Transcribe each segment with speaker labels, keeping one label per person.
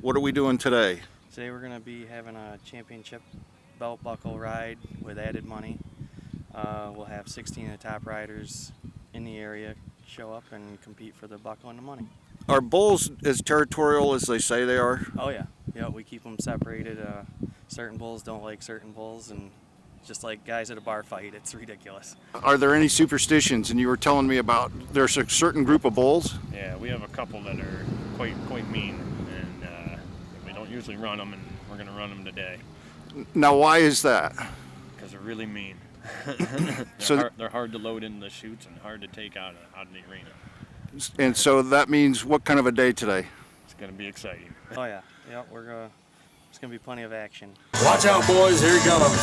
Speaker 1: What are we doing today?
Speaker 2: Today we're going to be having a championship belt buckle ride with added money. We'll have 16 of the top riders in the area show up and compete for the buckle and the money.
Speaker 1: Are bulls as territorial as they say they are?
Speaker 2: Oh yeah, we keep them separated. Certain bulls don't like certain bulls, and just like guys at a bar fight, it's ridiculous.
Speaker 1: Are there any superstitions? And you were telling me about there's a certain group of bulls?
Speaker 3: Yeah, we have a couple that are quite mean, and we don't usually run them, and we're going to run them today.
Speaker 1: Now, why is that?
Speaker 3: Because they're really mean. They're hard to load into the chutes and hard to take out of the arena.
Speaker 1: And so that means what kind of a day today?
Speaker 3: It's going to be exciting.
Speaker 2: Oh yeah, there's going to be plenty of action.
Speaker 4: Watch out, boys, here he comes.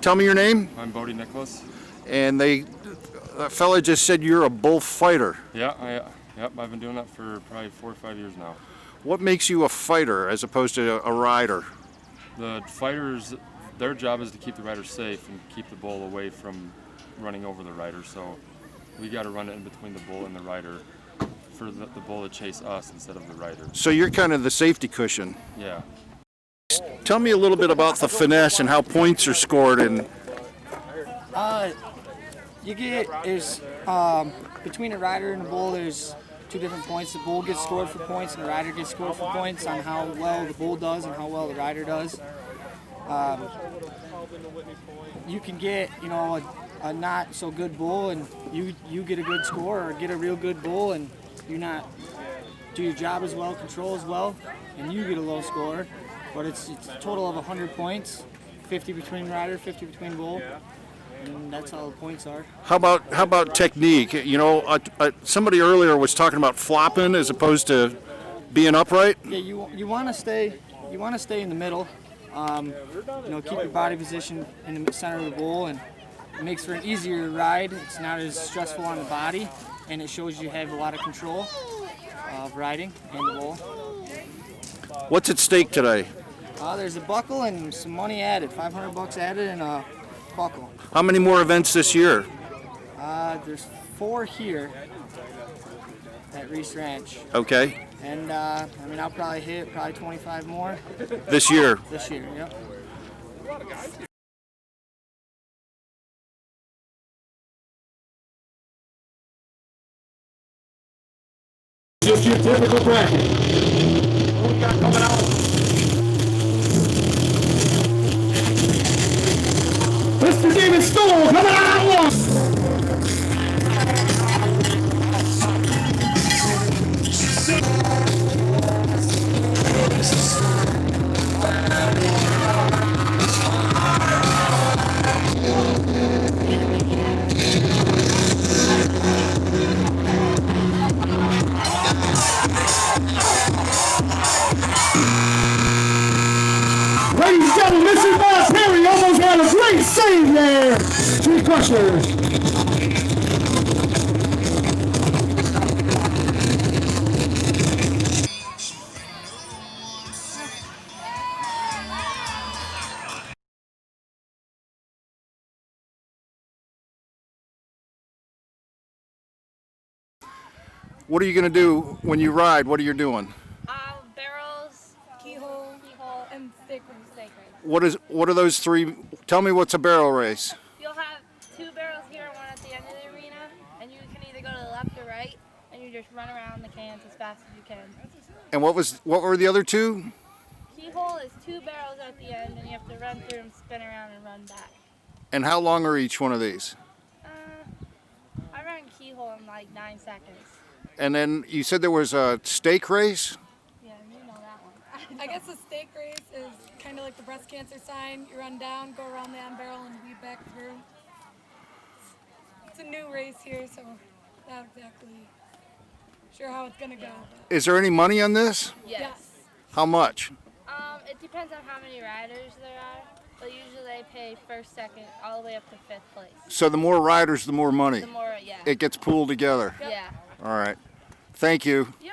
Speaker 1: Tell me your name.
Speaker 5: I'm Bodie Nicholas.
Speaker 1: And that fella just said you're a bullfighter.
Speaker 5: Yeah, I've been doing that for probably 4 or 5 years now.
Speaker 1: What makes you a fighter as opposed to a rider?
Speaker 5: The fighters, their job is to keep the rider safe and keep the bull away from running over the rider. So we got to run it in between the bull and the rider for the bull to chase us instead of the rider.
Speaker 1: So you're kind of the safety cushion.
Speaker 5: Yeah.
Speaker 1: Tell me a little bit about the finesse and how points are scored. And
Speaker 6: there's between a rider and a bull, there's 2 different points. The bull gets scored for points and the rider gets scored for points on how well the bull does and how well the rider does. You can get, a not so good bull and you get a good score, or get a real good bull and you not do your job as well, control as well, and you get a low score. But it's a total of 100 points, 50 between rider, 50 between bull. And that's how the points are.
Speaker 1: How about technique? Somebody earlier was talking about flopping as opposed to being upright.
Speaker 6: Yeah, you want to stay in the middle. Keep your body position in the center of the bull, and it makes for an easier ride. It's not as stressful on the body, and it shows you have a lot of control of riding and the bull.
Speaker 1: What's at stake today?
Speaker 6: There's a buckle and some money added, $500 added, and a buckle.
Speaker 1: How many more events this year?
Speaker 6: There's 4 here at Reese Ranch.
Speaker 1: Okay.
Speaker 6: And I'll probably hit 25 more.
Speaker 1: This year?
Speaker 6: This year, yep.
Speaker 4: Just your typical bracket. What we got coming out? Mr. David Stoll coming out at Ladies and gentlemen, this is Boss Harry. Almost had a great save there. 3 crushers.
Speaker 1: What are you going to do when you ride? What are you doing?
Speaker 7: Barrels, keyhole, and steak race.
Speaker 1: What are those 3? Tell me what's a barrel race.
Speaker 7: You'll have 2 barrels here and 1 at the end of the arena, and you can either go to the left or right, and you just run around the cans as fast as you can.
Speaker 1: And what were the other 2?
Speaker 7: Keyhole is 2 barrels at the end, and you have to run through them, spin around, and run back.
Speaker 1: And how long are each one of these?
Speaker 7: I run keyhole in like 9 seconds.
Speaker 1: And then you said there was a steak race?
Speaker 7: Yeah, you know that one.
Speaker 8: I guess the steak race is kind of like the breast cancer sign. You run down, go around the end barrel, and weave back through. It's a new race here, so not exactly sure how it's going to go. But.
Speaker 1: Is there any money on this?
Speaker 7: Yes.
Speaker 1: How much?
Speaker 7: It depends on how many riders there are, but usually they pay first, second, all the way up to 5th place.
Speaker 1: So the more riders, the more money.
Speaker 7: The more, yeah.
Speaker 1: It gets pooled together.
Speaker 7: Yeah.
Speaker 1: All right. Thank you.
Speaker 7: Yeah.